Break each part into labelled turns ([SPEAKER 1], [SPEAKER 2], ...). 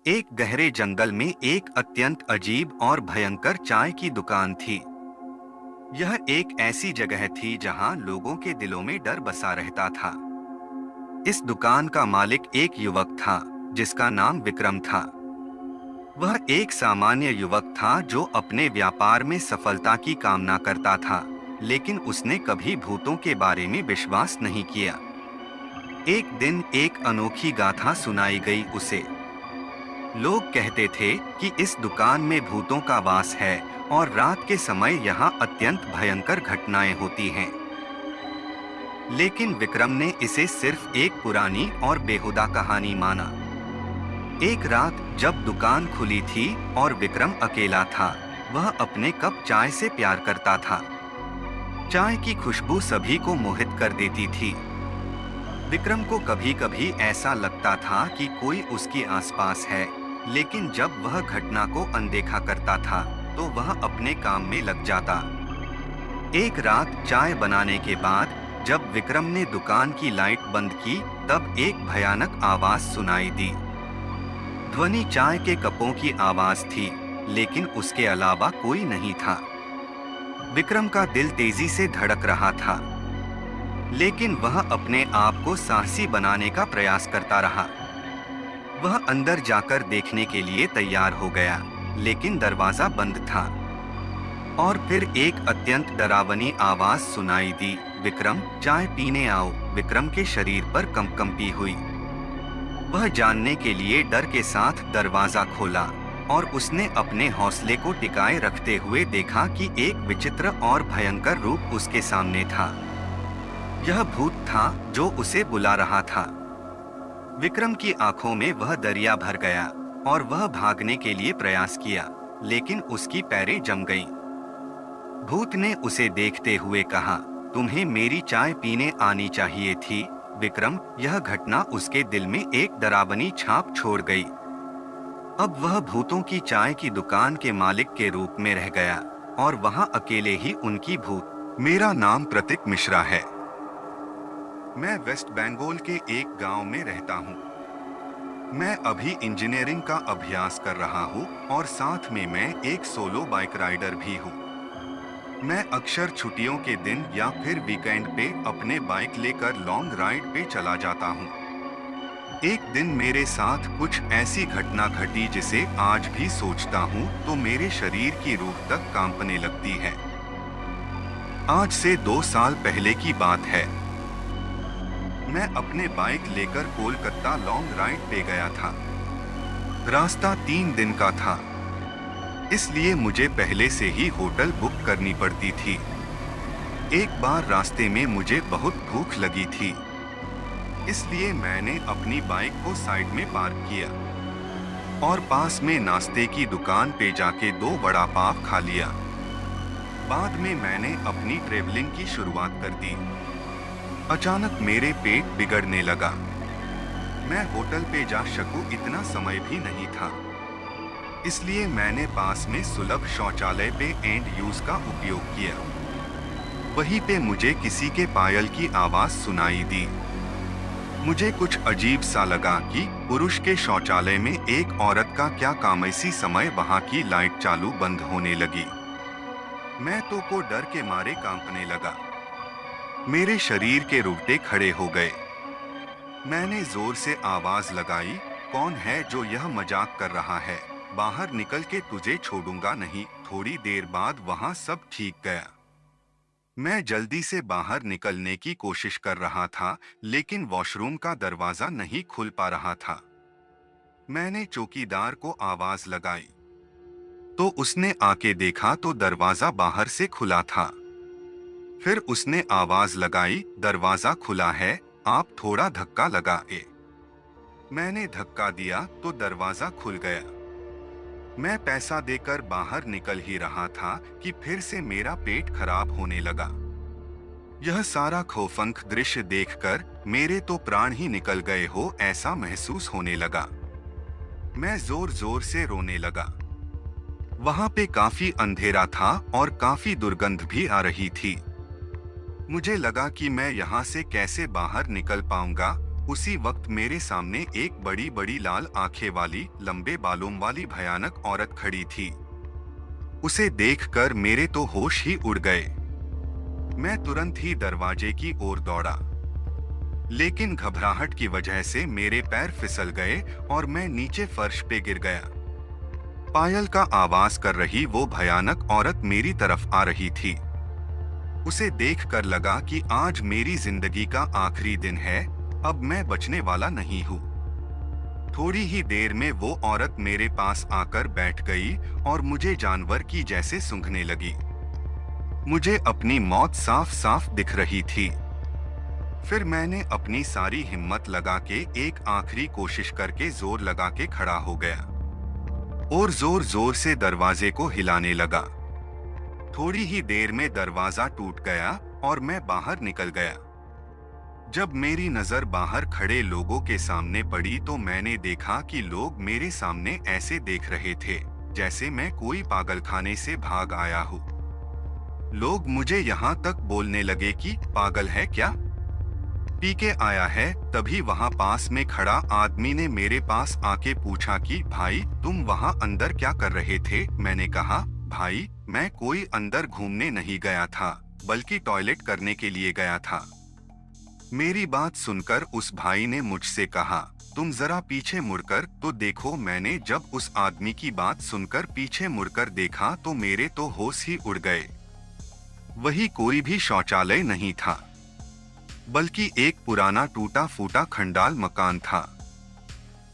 [SPEAKER 1] एक गहरे जंगल में एक अत्यंत अजीब और भयंकर चाय की दुकान थी। यह एक ऐसी जगह थी जहां लोगों के दिलों में डर बसा रहता था। इस दुकान का मालिक एक युवक था जिसका नाम विक्रम था। वह एक सामान्य युवक था जो अपने व्यापार में सफलता की कामना करता था, लेकिन उसने कभी भूतों के बारे में विश्वास नहीं किया। एक दिन एक अनोखी गाथा सुनाई गई उसे। लोग कहते थे कि इस दुकान में भूतों का वास है और रात के समय यहाँ अत्यंत भयंकर घटनाएं होती हैं। लेकिन विक्रम ने इसे सिर्फ एक पुरानी और बेहुदा कहानी माना। एक रात जब दुकान खुली थी और विक्रम अकेला था, वह अपने कप चाय से प्यार करता था। चाय की खुशबू सभी को मोहित कर देती थी। विक्रम को कभी-कभी ऐसा लगता था कि कोई उसके आसपास है, लेकिन जब वह घटना को अनदेखा करता था, तो वह अपने काम में लग जाता। एक रात चाय बनाने के बाद जब विक्रम ने दुकान की लाइट बंद की, तब एक भयानक आवाज सुनाई दी। ध्वनि चाय के कपों की आवाज थी, लेकिन उसके अलावा कोई नहीं था। विक्रम का दिल तेजी से धड़क रहा था, लेकिन वह अपने आप को साहसी बनाने का प्रयास करता रहा। वह अंदर जाकर देखने के लिए तैयार हो गया, लेकिन दरवाजा बंद था। और फिर एक अत्यंत डरावनी आवाज सुनाई दी, विक्रम, चाय पीने आओ। विक्रम के शरीर पर कंपकंपी हुई। वह जानने के लिए डर के साथ दरवाजा खोला और उसने अपने हौसले को टिकाए रखते हुए देखा कि एक विचित्र और भयंकर रूप उसके सामने था। यह भूत था जो उसे बुला रहा था। विक्रम की आंखों में वह दरिया भर गया और वह भागने के लिए प्रयास किया, लेकिन उसकी पैरें जम गईं। भूत ने उसे देखते हुए कहा, तुम्हें मेरी चाय पीने आनी चाहिए थी। विक्रम, यह घटना उसके दिल में एक डरावनी छाप छोड़ गई। अब वह भूतों की चाय की दुकान के मालिक के रूप में रह गया और वहां अकेले ही उनकी भूत। मेरा नाम प्रतीक मिश्रा है। मैं वेस्ट बंगाल के एक गांव में रहता हूं। मैं अभी इंजीनियरिंग का अभ्यास कर रहा हूं और साथ में मैं एक सोलो बाइक राइडर भी हूं। मैं अक्सर छुट्टियों के दिन या फिर वीकेंड पे अपने बाइक लेकर लॉन्ग राइड पे चला जाता हूं। एक दिन मेरे साथ कुछ ऐसी घटना घटी जिसे आज भी सोचता हूं तो मेरे शरीर की रूह तक कांपने लगती है। आज से 2 साल पहले की बात है। मैं अपने बाइक लेकर कोलकाता लॉन्ग राइड पे गया था। रास्ता 3 दिन का था, इसलिए मुझे पहले से ही होटल बुक करनी पड़ती थी। एक बार रास्ते में मुझे बहुत भूख लगी थी, इसलिए मैंने अपनी बाइक को साइड में पार्क किया और पास में नाश्ते की दुकान पे जाके 2 वड़ा पाव खा लिया। बाद में मैंने अपनी ट्रेवलिंग की शुरुआत कर दी। अचानक मेरे पेट बिगड़ने लगा। मैं होटल पे जा सकूं इतना समय भी नहीं था, इसलिए मैंने पास में सुलभ शौचालय पे एंड यूज का उपयोग किया। वहीं पे मुझे किसी के पायल की आवाज सुनाई दी। मुझे कुछ अजीब सा लगा कि पुरुष के शौचालय में एक औरत का क्या काम। इसी समय वहां की लाइट चालू बंद होने लगी। मैं तो को डर के मारे कांपने लगा। मेरे शरीर के रोंगटे खड़े हो गए। मैंने जोर से आवाज लगाई, कौन है जो यह मजाक कर रहा है? बाहर निकल के तुझे छोड़ूंगा नहीं। थोड़ी देर बाद वहां सब ठीक गया। मैं जल्दी से बाहर निकलने की कोशिश कर रहा था, लेकिन वॉशरूम का दरवाजा नहीं खुल पा रहा था। मैंने चौकीदार को आवाज लगाई, तो उसने आके देखा तो दरवाजा बाहर से खुला था। फिर उसने आवाज लगाई, दरवाजा खुला है, आप थोड़ा धक्का लगाए। मैंने धक्का दिया तो दरवाजा खुल गया। मैं पैसा देकर बाहर निकल ही रहा था कि फिर से मेरा पेट खराब होने लगा। यह सारा खौफनाक दृश्य देखकर मेरे तो प्राण ही निकल गए हो ऐसा महसूस होने लगा। मैं जोर जोर से रोने लगा। वहां पे काफी अंधेरा था और काफी दुर्गंध भी आ रही थी। मुझे लगा कि मैं यहाँ से कैसे बाहर निकल पाऊंगा उसी वक्त मेरे सामने एक बड़ी बड़ी लाल आंखें वाली, लंबे बालों वाली भयानक औरत खड़ी थी। उसे देखकर मेरे तो होश ही उड़ गए। मैं तुरंत ही दरवाजे की ओर दौड़ा, लेकिन घबराहट की वजह से मेरे पैर फिसल गए और मैं नीचे फर्श पे गिर गया। पायल का आवाज कर रही वो भयानक औरत मेरी तरफ आ रही थी। उसे देखकर लगा कि आज मेरी जिंदगी का आखिरी दिन है, अब मैं बचने वाला नहीं हूँ। थोड़ी ही देर में वो औरत मेरे पास आकर बैठ गई और मुझे जानवर की जैसे सूंघने लगी। मुझे अपनी मौत साफ साफ दिख रही थी। फिर मैंने अपनी सारी हिम्मत लगा के एक आखिरी कोशिश करके जोर लगा के खड़ा हो गया और जोर जोर से दरवाजे को हिलाने लगा। थोड़ी ही देर में दरवाजा टूट गया और मैं बाहर निकल गया। जब मेरी नजर बाहर खड़े लोगों के सामने पड़ी तो मैंने देखा कि लोग मेरे सामने ऐसे देख रहे थे जैसे मैं कोई पागलखाने से भाग आया हूँ। लोग मुझे यहाँ तक बोलने लगे कि पागल है क्या, पी के आया है। तभी वहाँ पास में खड़ा आदमी ने मेरे पास आके पूछा कि भाई तुम वहाँ अंदर क्या कर रहे थे। मैंने कहा भाई मैं कोई अंदर घूमने नहीं गया था, बल्कि टॉयलेट करने के लिए गया था। मेरी बात सुनकर उस भाई ने मुझसे कहा तुम जरा पीछे मुड़कर तो देखो। मैंने जब उस आदमी की बात सुनकर पीछे मुड़कर देखा तो मेरे तो होश ही उड़ गए। वही कोई भी शौचालय नहीं था, बल्कि एक पुराना टूटा फूटा खंडाल मकान था।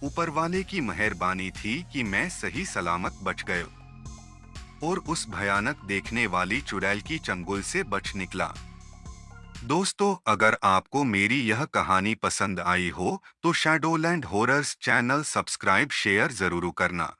[SPEAKER 1] ऊपर वाले की मेहरबानी थी कि मैं सही सलामत बच गया और उस भयानक देखने वाली चुड़ैल की चंगुल से बच निकला। दोस्तों, अगर आपको मेरी यह कहानी पसंद आई हो तो शैडोलैंड हॉरर्स चैनल सब्सक्राइब शेयर जरूर करना।